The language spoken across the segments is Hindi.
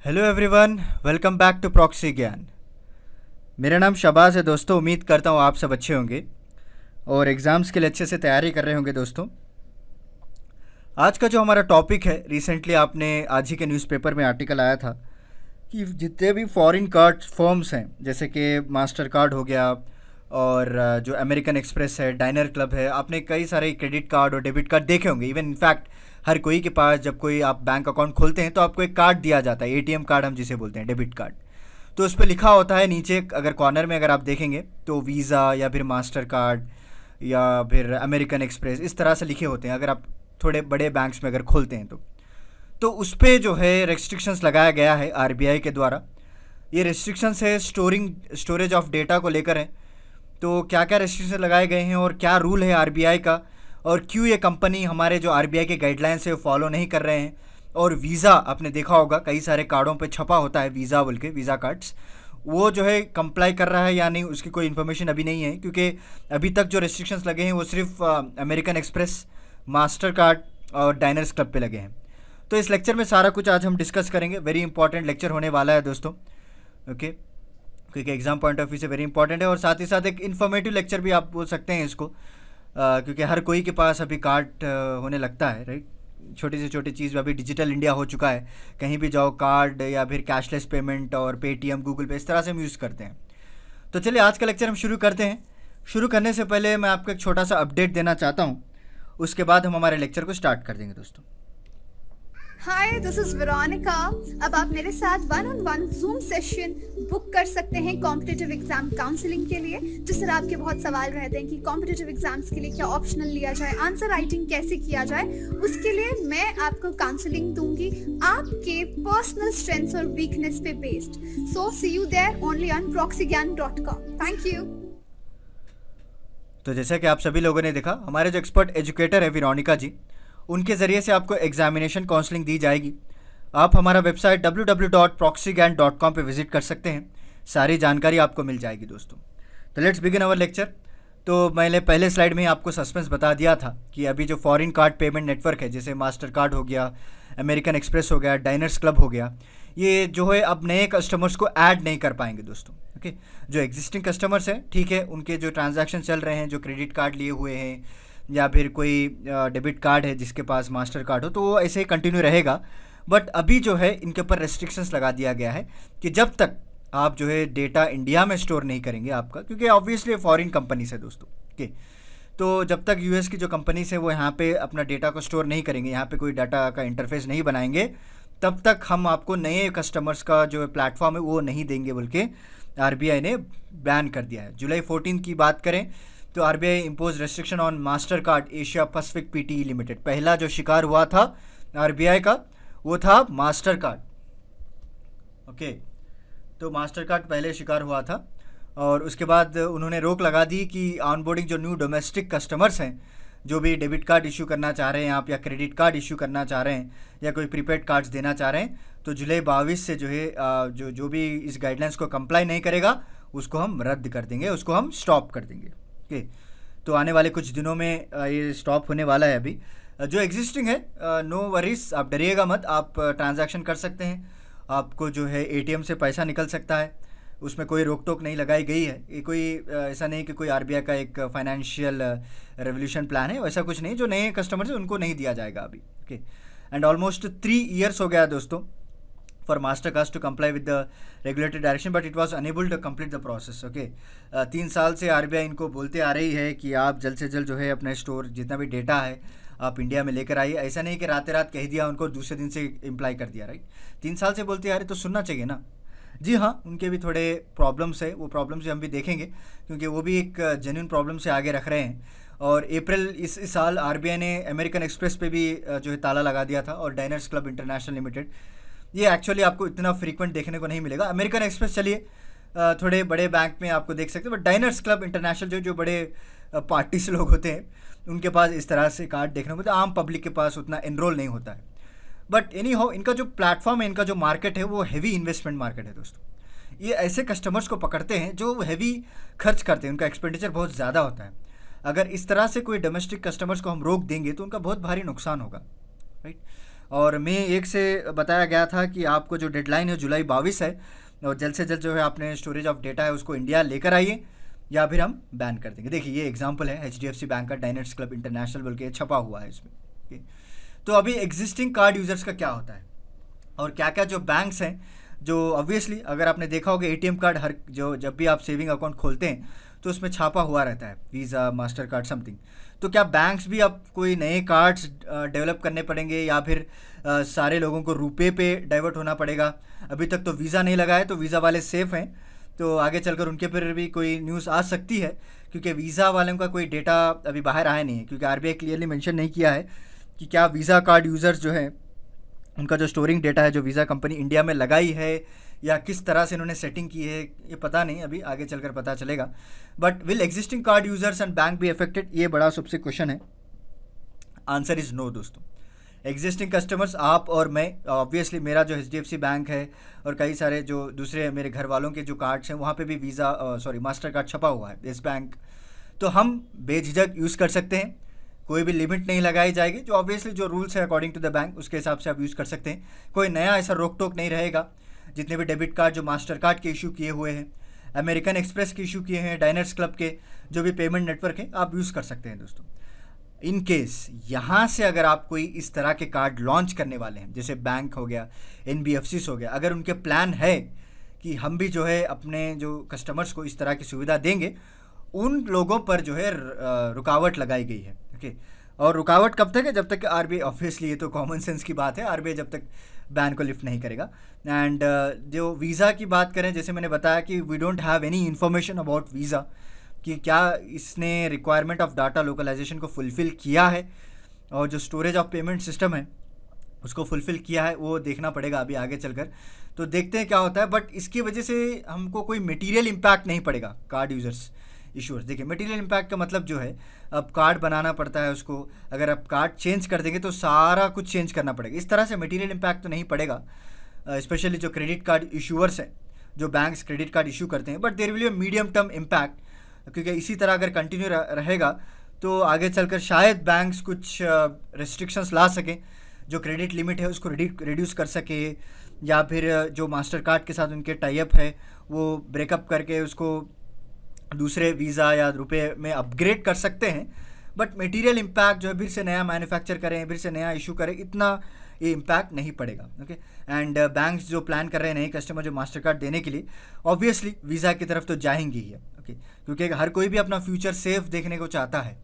Hello everyone, welcome back to proxy Gyan. मेरा नाम शबाज है दोस्तों। उम्मीद करता हूँ आप सब अच्छे होंगे और एग्ज़ाम्स के लिए अच्छे से तैयारी कर रहे होंगे दोस्तों। आज का जो हमारा टॉपिक है, रिसेंटली आपने आज ही के न्यूज़पेपर में आर्टिकल आया था कि जितने भी फॉरेन कार्ड फर्म्स हैं, जैसे कि मास्टर कार्ड हो गया और जो अमेरिकन एक्सप्रेस है, डाइनर क्लब है, आपने कई सारे क्रेडिट कार्ड और डेबिट कार्ड देखे होंगे। इवन इनफैक्ट हर कोई के पास जब कोई आप बैंक अकाउंट खोलते हैं तो आपको एक कार्ड दिया जाता है, एटीएम कार्ड हम जिसे बोलते हैं, डेबिट कार्ड। तो उस पर लिखा होता है नीचे, अगर कॉर्नर में अगर आप देखेंगे तो वीज़ा या फिर मास्टर कार्ड या फिर अमेरिकन एक्सप्रेस, इस तरह से लिखे होते हैं अगर आप थोड़े बड़े बैंक्स में अगर खोलते हैं तो उस पर जो है रेस्ट्रिक्शंस लगाया गया है आरबीआई के द्वारा। ये रेस्ट्रिक्शंस है स्टोरेज ऑफ डेटा को लेकर है। तो क्या क्या रेस्ट्रिक्शन लगाए गए हैं और क्या रूल है आरबीआई का, और क्यों ये कंपनी हमारे जो आरबीआई के गाइडलाइंस है वो फॉलो नहीं कर रहे हैं। और वीज़ा आपने देखा होगा कई सारे कार्डों पे छपा होता है वीज़ा बोल के, वीज़ा कार्ड्स, वो जो है कंप्लाई कर रहा है या नहीं उसकी कोई इन्फॉर्मेशन अभी नहीं है, क्योंकि अभी तक जो रेस्ट्रिक्शंस लगे हैं वो सिर्फ अमेरिकन एक्सप्रेस, मास्टर कार्ड और डाइनर्स क्लब पे लगे हैं। तो इस लेक्चर में सारा कुछ आज हम डिस्कस करेंगे। वेरी इंपॉर्टेंट लेक्चर होने वाला है दोस्तों, ओके, क्योंकि एग्जाम पॉइंट ऑफ व्यू से वेरी इंपॉर्टेंट है और साथ ही साथ एक इन्फॉर्मेटिव लेक्चर भी आप बोल सकते हैं इसको, क्योंकि हर कोई के पास अभी कार्ड होने लगता है, राइट। छोटी से छोटी चीज़ अभी डिजिटल इंडिया हो चुका है, कहीं भी जाओ कार्ड या फिर कैशलेस पेमेंट और पेटीएम, गूगल पे, इस तरह से हम यूज़ करते हैं। तो चलिए आज का लेक्चर हम शुरू करते हैं। शुरू करने से पहले मैं आपको एक छोटा सा अपडेट देना चाहता हूँ, उसके बाद हम हमारे लेक्चर को स्टार्ट कर देंगे दोस्तों। हाय, दिस इज वेरोनिका। अब आप मेरे साथ one on one zoom session book कर सकते हैं कॉम्पिटिटिव एग्जाम काउंसलिंग के लिए। जिस तरह आपके बहुत सवाल रहते हैं कि कॉम्पिटिटिव एग्जाम्स के लिए क्या ऑप्शनल लिया जाए, आंसर राइटिंग कैसे किया जाए, उसके लिए मैं आपको काउंसलिंग दूंगी आपके पर्सनल स्ट्रेंथ्स और वीकनेस पे based. So see you there only on proxygyan.com। Thank you. तो जैसा कि आप सभी लोगों ने देखा, हमारे जो एक्सपर्ट एजुकेटर है वेरोनिका जी, उनके ज़रिए से आपको एग्जामिनेशन काउंसलिंग दी जाएगी। आप हमारा वेबसाइट www.proxygyan.com पे विजिट कर सकते हैं, सारी जानकारी आपको मिल जाएगी दोस्तों। तो लेट्स बिगिन अवर लेक्चर। तो मैंने पहले स्लाइड में ही आपको सस्पेंस बता दिया था कि अभी जो फॉरेन कार्ड पेमेंट नेटवर्क है, जैसे मास्टर कार्ड हो गया, अमेरिकन एक्सप्रेस हो गया, डाइनर्स क्लब हो गया, ये जो है अब नए कस्टमर्स को ऐड नहीं कर पाएंगे दोस्तों, ओके। जो एग्जिस्टिंग कस्टमर्स हैं, ठीक है, उनके जो ट्रांजैक्शन चल रहे हैं, जो क्रेडिट कार्ड लिए हुए हैं या फिर कोई डेबिट कार्ड है जिसके पास मास्टर कार्ड हो, तो वो ऐसे ही कंटिन्यू रहेगा। बट अभी जो है इनके ऊपर रेस्ट्रिक्शंस लगा दिया गया है कि जब तक आप जो है डेटा इंडिया में स्टोर नहीं करेंगे आपका, क्योंकि ऑब्वियसली फॉरेन कंपनीज है दोस्तों, ओके। तो जब तक यूएस की जो कंपनीज है वो यहाँ पे अपना डेटा को स्टोर नहीं करेंगे, यहाँ पे कोई डाटा का इंटरफेस नहीं बनाएंगे, तब तक हम आपको नए कस्टमर्स का जो प्लेटफॉर्म है वो नहीं देंगे बोल के आरबीआई ने बैन कर दिया है। जुलाई 14 की बात करें तो RBI impose restriction on master card Asia Pacific PTE limited. पहला जो शिकार हुआ था आरबीआई का वो था मास्टर कार्ड, ओके। तो मास्टर कार्ड पहले शिकार हुआ था और उसके बाद उन्होंने रोक लगा दी कि ऑनबोर्डिंग जो न्यू डोमेस्टिक कस्टमर्स हैं, जो भी डेबिट कार्ड इशू करना चाह रहे हैं आप, या क्रेडिट कार्ड इशू करना चाह रहे हैं, या कोई प्रीपेड कार्ड्स देना चाह रहे हैं, तो जुलाई 22 से जो है जो भी इस गाइडलाइंस को कंप्लाई नहीं करेगा उसको हम रद्द कर देंगे, उसको हम स्टॉप कर देंगे, ओके। तो आने वाले कुछ दिनों में ये स्टॉप होने वाला है। अभी जो एग्जिस्टिंग है, नो वरीज, आप डरिएगा मत, आप ट्रांजैक्शन कर सकते हैं, आपको जो है एटीएम से पैसा निकल सकता है, उसमें कोई रोक टोक नहीं लगाई गई है। ये कोई ऐसा नहीं कि कोई आरबीआई का एक फाइनेंशियल रेवोल्यूशन प्लान है, वैसा कुछ नहीं। जो नए कस्टमर्स हैं उनको नहीं दिया जाएगा अभी, ओके। एंड ऑलमोस्ट 3 ईयर्स हो गया दोस्तों for Mastercard to comply with the regulatory direction, but it was unable to complete the process, okay. 3 साल से आरबीआई इनको बोलते आ रही है कि आप जल्द से जल्द जो है अपना स्टोर जितना भी डेटा है आप इंडिया में लेकर आइए। ऐसा नहीं कि रात रात कह दिया उनको, दूसरे दिन से इम्प्लाई कर दिया, राइट। 3 साल से बोलते आ रहे तो सुनना चाहिए ना। जी हाँ, उनके भी थोड़े प्रॉब्लम्स है, वो प्रॉब्लम्स हम भी देखेंगे, क्योंकि वो भी एक जेन्युइन प्रॉब्लम से आगे रख रहे हैं। और अप्रैल इस साल आरबीआई ने अमेरिकन एक्सप्रेस पे भी जो है ताला लगा दिया था, और डाइनर्स क्लब इंटरनेशनल लिमिटेड, ये एक्चुअली आपको इतना फ्रीक्वेंट देखने को नहीं मिलेगा। अमेरिकन एक्सप्रेस चलिए थोड़े बड़े बैंक में आपको देख सकते हैं, बट डाइनर्स क्लब इंटरनेशनल जो बड़े पार्टीज लोग होते हैं उनके पास इस तरह से कार्ड देखने को मिलता है, आम पब्लिक के पास उतना एनरोल नहीं होता है। बट एनी हाउ, इनका जो प्लेटफॉर्म है, इनका जो मार्केट है, वो हैवी इन्वेस्टमेंट मार्केट है दोस्तों। ये ऐसे कस्टमर्स को पकड़ते हैं जो हैवी खर्च करते हैं, उनका एक्सपेंडिचर बहुत ज़्यादा होता है। अगर इस तरह से कोई डोमेस्टिक कस्टमर्स को हम रोक देंगे तो उनका बहुत भारी नुकसान होगा, राइट। और मई 1 से बताया गया था कि आपको जो डेडलाइन है जुलाई 22 है, और जल्द से जल्द जो है आपने स्टोरेज ऑफ डेटा है उसको इंडिया लेकर आइए या फिर हम बैन कर देंगे। देखिए ये एग्जांपल है HDFC बैंक का, डायनेट्स क्लब इंटरनेशनल बोल के छपा हुआ है इसमें। ठीक। तो अभी एग्जिस्टिंग कार्ड यूज़र्स का क्या होता है और क्या क्या जो बैंक्स हैं, जो ऑब्वियसली अगर आपने देखा होगा ATM कार्ड हर जो जब भी आप सेविंग अकाउंट खोलते हैं तो उसमें छापा हुआ रहता है वीज़ा, मास्टर कार्ड, समथिंग। तो क्या बैंक्स भी अब कोई नए कार्ड्स डेवलप करने पड़ेंगे या फिर सारे लोगों को रुपए पे डाइवर्ट होना पड़ेगा? अभी तक तो वीज़ा नहीं लगा है, तो वीज़ा वाले सेफ़ हैं, तो आगे चलकर उनके पर भी कोई न्यूज़ आ सकती है, क्योंकि वीज़ा वालों का कोई डेटा अभी बाहर आया नहीं है, क्योंकि RBI क्लियरली मेंशन नहीं किया है कि क्या वीज़ा कार्ड यूज़र्स जो है उनका जो स्टोरिंग डेटा है जो वीज़ा कंपनी इंडिया में लगाई है या किस तरह से इन्होंने सेटिंग की है, ये पता नहीं, अभी आगे चलकर पता चलेगा। But will existing card users and bank be affected, ये बड़ा सबसे क्वेश्चन है। आंसर इज़ नो दोस्तों। एग्जिस्टिंग कस्टमर्स, आप और मैं, ऑब्वियसली मेरा जो HDFC बैंक है और कई सारे जो दूसरे मेरे घर वालों के जो कार्ड्स हैं वहाँ पे भी वीज़ा मास्टर कार्ड छपा हुआ है इस बैंक, तो हम बेझिझक यूज़ कर सकते हैं, कोई भी लिमिट नहीं लगाई जाएगी। जो ऑब्वियसली जो रूल्स है अकॉर्डिंग टू द बैंक उसके हिसाब से आप यूज़ कर सकते हैं, कोई नया ऐसा रोक टोक नहीं रहेगा। जितने भी डेबिट कार्ड जो मास्टर कार्ड के इशू किए हुए हैं, अमेरिकन एक्सप्रेस के इशू किए हैं, डायनेट्स क्लब के जो भी पेमेंट नेटवर्क है, आप यूज़ कर सकते हैं दोस्तों। इन केस यहाँ से अगर आप कोई इस तरह के कार्ड लॉन्च करने वाले हैं, जैसे बैंक हो गया, NBFCs हो गया, अगर उनके प्लान है कि हम भी जो है अपने जो कस्टमर्स को इस तरह की सुविधा देंगे, उन लोगों पर जो है रुकावट लगाई गई है। ओके, और रुकावट कब तक है? जब तक कि RBI, ऑब्वियसली ये तो कॉमन सेंस की बात है, RBI जब तक बैन को लिफ्ट नहीं करेगा। एंड जो वीज़ा की बात करें, जैसे मैंने बताया कि we don't have any information about Visa, कि क्या इसने रिक्वायरमेंट ऑफ डाटा लोकलाइजेशन को फुलफ़िल किया है और जो स्टोरेज ऑफ पेमेंट सिस्टम है उसको फुलफ़िल किया है, वो देखना पड़ेगा अभी आगे चलकर। तो देखते हैं क्या होता है, बट इसकी वजह से हमको कोई मटेरियल इम्पैक्ट नहीं पड़ेगा कार्ड यूज़र्स इशूज़। देखिए मटेरियल इम्पैक्ट का मतलब जो है, अब कार्ड बनाना पड़ता है उसको, अगर आप कार्ड चेंज कर देंगे तो सारा कुछ चेंज करना पड़ेगा, इस तरह से मटेरियल इम्पैक्ट तो नहीं पड़ेगा। स्पेशली जो क्रेडिट कार्ड इशूअर्स हैं, जो बैंक्स क्रेडिट कार्ड इशू करते हैं, but there will be a medium term impact, क्योंकि इसी तरह अगर कंटिन्यू रहेगा तो आगे चलकर शायद बैंक्स कुछ रेस्ट्रिक्शंस ला सकें, जो क्रेडिट लिमिट है उसको रिड्यूस कर सके, या फिर जो मास्टर कार्ड के साथ उनके टाई अप है वो ब्रेकअप करके उसको दूसरे वीज़ा या रुपए में अपग्रेड कर सकते हैं। बट मटेरियल इम्पैक्ट जो है, फिर से नया मैन्युफैक्चर करें, फिर से नया इशू करें, इतना ये इम्पैक्ट नहीं पड़ेगा। ओके, एंड बैंक्स जो प्लान कर रहे हैं नए कस्टमर जो मास्टर कार्ड देने के लिए, ऑब्वियसली वीज़ा की तरफ तो जाएंगी ही है। ओके, क्योंकि हर कोई भी अपना फ्यूचर सेफ देखने को चाहता है।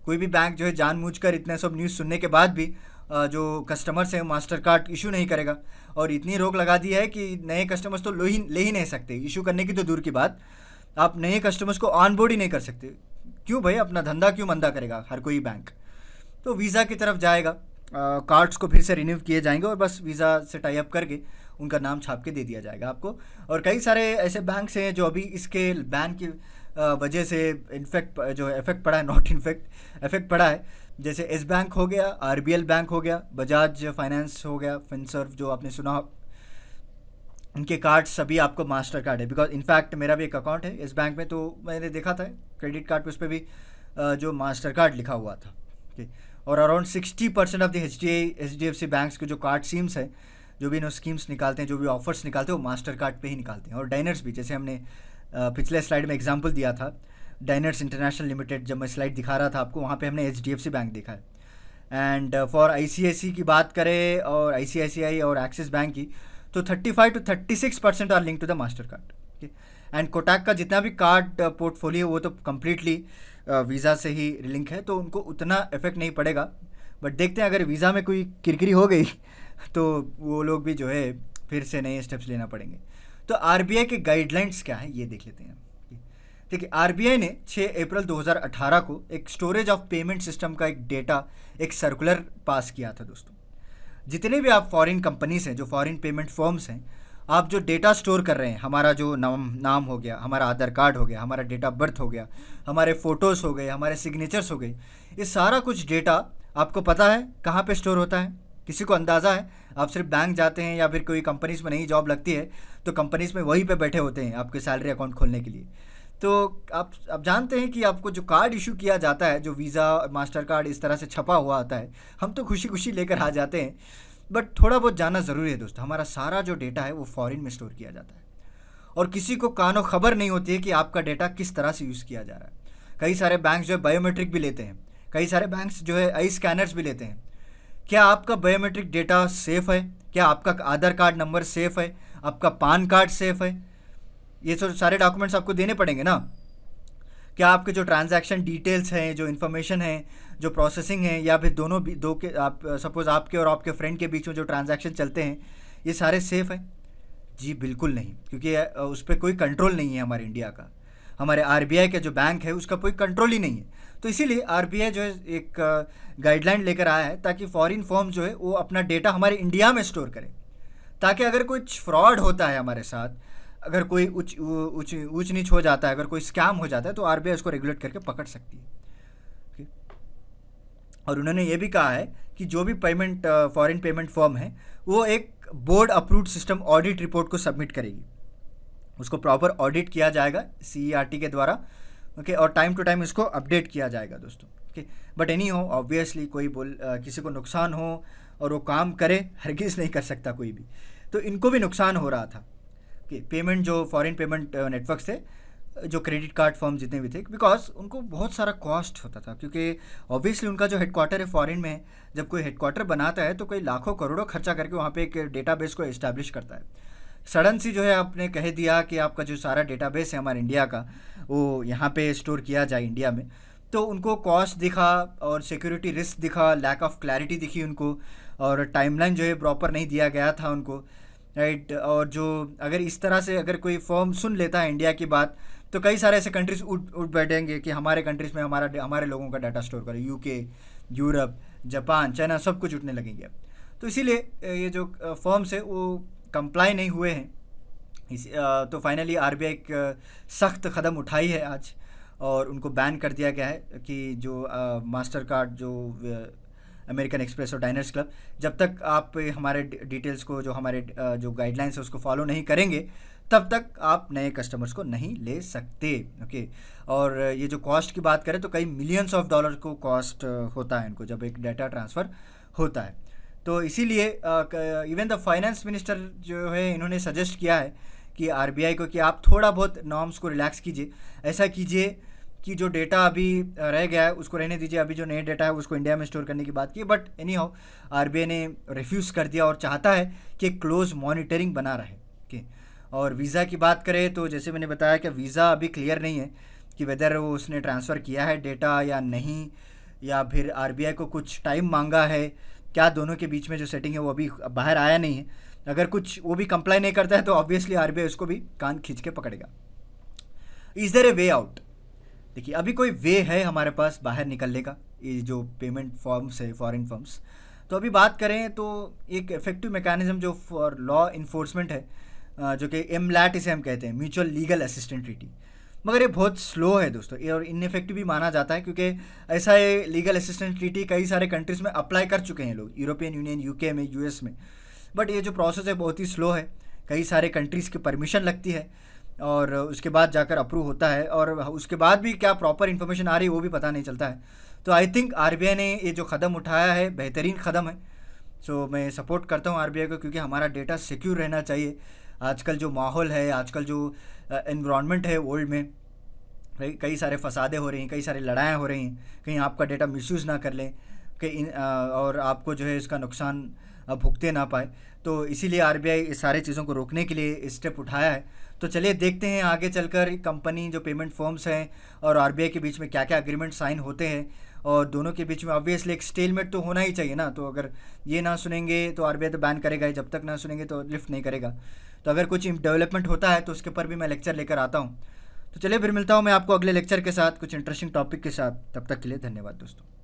कोई भी बैंक जो है जानबूझकर इतने सब न्यूज़ सुनने के बाद भी जो कस्टमर्स हैं मास्टर कार्ड इशू नहीं करेगा, और इतनी रोक लगा दी है कि नए कस्टमर्स तो ले ही नहीं सकते, इशू करने की तो दूर की बात, आप नए कस्टमर्स को ऑनबोर्ड ही नहीं कर सकते। क्यों भाई, अपना धंधा क्यों मंदा करेगा हर कोई बैंक? तो वीज़ा की तरफ जाएगा, कार्ड्स को फिर से रिन्यू किए जाएंगे और बस वीज़ा से टाई अप करके उनका नाम छाप के दे दिया जाएगा आपको। और कई सारे ऐसे बैंक्स हैं जो अभी इसके बैन की वजह से इनफेक्ट जो इफेक्ट पड़ा है, नॉट इनफेक्ट इफेक्ट पड़ा है, जैसे एस बैंक हो गया, RBL बैंक हो गया, बजाज फाइनेंस हो गया, फिनसर्व जो आपने सुना, उनके कार्ड सभी आपको मास्टर कार्ड है। बिकॉज इनफैक्ट मेरा भी एक अकाउंट है इस बैंक में, तो मैंने देखा था क्रेडिट कार्ड पे उस पर भी जो मास्टर कार्ड लिखा हुआ था। ठीक, और around 60% of the HDFC banks के जो कार्ड स्कीम्स हैं, जो भी इन्होंने स्कीम्स निकालते हैं, जो भी ऑफर्स निकालते हैं, वो मास्टर कार्ड पे ही निकालते हैं। और डायनेट्स भी, जैसे हमने पिछले स्लाइड में एग्जांपल दिया था, डायनेट्स इंटरनेशनल लिमिटेड, जब मैं स्लाइड दिखा रहा था आपको, वहाँ पे हमने HDFC बैंक देखा है। एंड फॉर ICICI की बात करें और ICICI और एक्सिस बैंक की, तो 35 to 36% are link to the Mastercard. And Kotak का जितना भी कार्ड पोर्टफोलियो वो तो कम्प्लीटली वीज़ा से ही लिंक है, तो उनको उतना इफेक्ट नहीं पड़ेगा। बट देखते हैं अगर वीज़ा में कोई किरकिरी हो गई तो वो लोग भी जो है फिर से नए स्टेप्स लेना पड़ेंगे। तो RBI के गाइडलाइंस क्या है ये देख लेते हैं। देखिए RBI ने 6 अप्रैल 2018 को एक स्टोरेज ऑफ पेमेंट सिस्टम का एक सर्कुलर पास किया था दोस्तों। जितने भी आप फॉरेन कंपनीज हैं, जो फॉरेन पेमेंट फर्म्स हैं, आप जो डेटा स्टोर कर रहे हैं, हमारा जो नाम हो गया, हमारा आधार कार्ड हो गया, हमारा डेट ऑफ बर्थ हो गया, हमारे फ़ोटोज़ हो गए, हमारे सिग्नेचर्स हो गए, ये सारा कुछ डेटा आपको पता है कहाँ पे स्टोर होता है? किसी को अंदाज़ा है? आप सिर्फ बैंक जाते हैं या फिर कोई कंपनीज़ में नई जॉब लगती है तो कंपनीज़ में वहीं पे बैठे होते हैं आपके सैलरी अकाउंट खोलने के लिए। तो आप जानते हैं कि आपको जो कार्ड इशू किया जाता है, जो वीज़ा मास्टर कार्ड इस तरह से छपा हुआ आता है, हम तो खुशी खुशी लेकर आ जाते हैं, बट थोड़ा बहुत जानना ज़रूरी है दोस्तों। हमारा सारा जो डेटा है वो फॉरेन में स्टोर किया जाता है और किसी को कानो खबर नहीं होती है कि आपका डेटा किस तरह से यूज़ किया जा रहा है। कई सारे बैंक जो है बायोमेट्रिक भी लेते हैं, कई सारे बैंक्स जो है आई स्कैनर्स भी लेते हैं। क्या आपका बायोमेट्रिक डेटा सेफ़ है? क्या आपका आधार कार्ड नंबर सेफ़ है? आपका पान कार्ड सेफ़ है? ये तो सारे डॉक्यूमेंट्स आपको देने पड़ेंगे ना। क्या आपके जो ट्रांजैक्शन डिटेल्स हैं, जो इन्फॉर्मेशन है, जो प्रोसेसिंग है, या फिर दोनों भी दो के आप सपोज़ आपके और आपके फ्रेंड के बीच में जो ट्रांजैक्शन चलते हैं, ये सारे सेफ़ हैं? जी बिल्कुल नहीं, क्योंकि उस पर कोई कंट्रोल नहीं है हमारे इंडिया का। हमारे आरबीआई का जो बैंक है उसका कोई कंट्रोल ही नहीं है। तो इसीलिए आरबीआई जो है एक गाइडलाइन लेकर आया है ताकि फॉरेन फर्म जो है वो अपना डेटा हमारे इंडिया में स्टोर करें, ताकि अगर कुछ फ्रॉड होता है हमारे साथ, अगर कोई ऊंच नीच हो जाता है, अगर कोई स्कैम हो जाता है, तो आरबीआई उसको रेगुलेट करके पकड़ सकती है। ठीक? और उन्होंने ये भी कहा है कि जो भी फॉरेन पेमेंट फर्म है वो एक board approved system audit report को सबमिट करेगी। उसको प्रॉपर ऑडिट किया जाएगा सीईआरटी के द्वारा, ओके, और टाइम टू टाइम इसको अपडेट किया जाएगा दोस्तों। ओके, बट एनी हो, ऑब्वियसली कोई किसी को नुकसान हो और वो काम करे, हरगिज़ नहीं कर सकता कोई भी। तो इनको भी नुकसान हो रहा था कि पेमेंट जो फॉरेन पेमेंट नेटवर्क्स थे, जो क्रेडिट कार्ड फर्म जितने भी थे, बिकॉज उनको बहुत सारा कॉस्ट होता था, क्योंकि ऑब्वियसली उनका जो हेडक्वार्टर है फॉरेन में है। जब कोई हेडक्वार्टर बनाता है तो कोई लाखों करोड़ों खर्चा करके वहाँ पे एक डेटाबेस को इस्टेब्लिश करता है। सडन सी जो है आपने कह दिया कि आपका जो सारा डेटाबेस है हमारे इंडिया का वो यहाँ पे स्टोर किया जाए इंडिया में, तो उनको कॉस्ट दिखा और सिक्योरिटी रिस्क दिखा, लैक ऑफ क्लैरिटी दिखी उनको, और टाइमलाइन जो है प्रॉपर नहीं दिया गया था उनको, राइट। और जो अगर इस तरह से अगर कोई फर्म सुन लेता है इंडिया की बात, तो कई सारे ऐसे कंट्रीज उठ बैठेंगे कि हमारे कंट्रीज़ में हमारे लोगों का डाटा स्टोर करें। यूके, यूरोप, जापान, चाइना, सब कुछ उठने लगेंगे। तो इसीलिए ये जो फर्म्स है वो कंप्लाई नहीं हुए हैं। तो फाइनली आरबीआई एक सख्त कदम उठाई है आज, और उनको बैन कर दिया गया है कि जो मास्टर कार्ड, जो अमेरिकन एक्सप्रेस और डाइनर्स क्लब, जब तक आप हमारे डिटेल्स को, जो हमारे जो गाइडलाइंस है उसको फॉलो नहीं करेंगे, तब तक आप नए कस्टमर्स को नहीं ले सकते। ओके, और ये जो कॉस्ट की बात करें तो कई मिलियंस ऑफ डॉलर को कॉस्ट होता है इनको जब एक डाटा ट्रांसफ़र होता है। तो इसीलिए इवन द फाइनेंस मिनिस्टर जो है, इन्होंने सजेस्ट किया है कि आरबीआई को कि आप थोड़ा बहुत नॉर्म्स को रिलैक्स कीजिए। ऐसा कीजिए कि जो डेटा अभी रह गया है उसको रहने दीजिए, अभी जो नए डेटा है उसको इंडिया में स्टोर करने की बात की, बट एनी हाउ आरबीआई ने रिफ्यूज़ कर दिया और चाहता है कि क्लोज मॉनिटरिंग बना रहे। ओके, और वीज़ा की बात करें तो जैसे मैंने बताया कि वीज़ा अभी क्लियर नहीं है कि वेदर वो उसने ट्रांसफ़र किया है डेटा या नहीं, या फिर आरबीआई को कुछ टाइम मांगा है क्या, दोनों के बीच में जो सेटिंग है वो अभी बाहर आया नहीं है। अगर कुछ वो भी कंप्लाई नहीं करता है तो ऑब्वियसली आरबीआई उसको भी कान खींच के पकड़ेगा। Is there a way out? देखिए, अभी कोई वे है हमारे पास बाहर निकलने का, ये जो पेमेंट फॉर्म्स है, फॉरेन फर्म्स। तो अभी बात करें तो एक इफेक्टिव मैकेनिज्म जो फॉर लॉ इन्फोर्समेंट है, जो कि MLAT इसे हम कहते हैं, म्यूचुअल लीगल असिस्टेंट ट्रीटी, मगर ये बहुत स्लो है दोस्तों, ये और इनइफेक्टिव भी माना जाता है, क्योंकि ऐसा ये लीगल असिस्टेंट ट्रीटी कई सारे कंट्रीज़ में अप्लाई कर चुके हैं लोग, यूरोपियन यूनियन, यूके में, यूएस में, बट ये जो प्रोसेस है बहुत ही स्लो है। कई सारे कंट्रीज़ की परमिशन लगती है और उसके बाद जाकर अप्रूव होता है, और उसके बाद भी क्या प्रॉपर इन्फॉर्मेशन आ रही है वो भी पता नहीं चलता है। तो आई थिंक आरबीआई ने ये जो कदम उठाया है बेहतरीन कदम है। सो मैं सपोर्ट करता हूँ आरबीआई को, क्योंकि हमारा डेटा सिक्योर रहना चाहिए। आजकल जो माहौल है, आजकल जो एनवायरनमेंट है वर्ल्ड में, कई सारे फसादे हो रही हैं, कई सारी लड़ाइयाँ हो रही हैं, कहीं आपका डेटा मिसयूज़ ना कर लें और आपको जो है इसका नुकसान भुगते ना पाए। तो इसीलिए आरबीआई इस सारी चीज़ों को रोकने के लिए स्टेप उठाया है। तो चलिए देखते हैं आगे चलकर कंपनी, जो पेमेंट फर्म्स हैं और आरबीआई के बीच में क्या क्या एग्रीमेंट साइन होते हैं, और दोनों के बीच में ऑब्वियसली एक स्टेलमेट तो होना ही चाहिए ना। तो अगर ये ना सुनेंगे तो आरबीआई तो बैन करेगा ही, जब तक ना सुनेंगे तो लिफ्ट नहीं करेगा। तो अगर कुछ डेवलपमेंट होता है तो उसके ऊपर भी मैं लेक्चर लेकर आता हूँ। तो चलिए फिर मिलता हूँ मैं आपको अगले लेक्चर के साथ, कुछ इंटरेस्टिंग टॉपिक के साथ। तब तक के लिए धन्यवाद दोस्तों।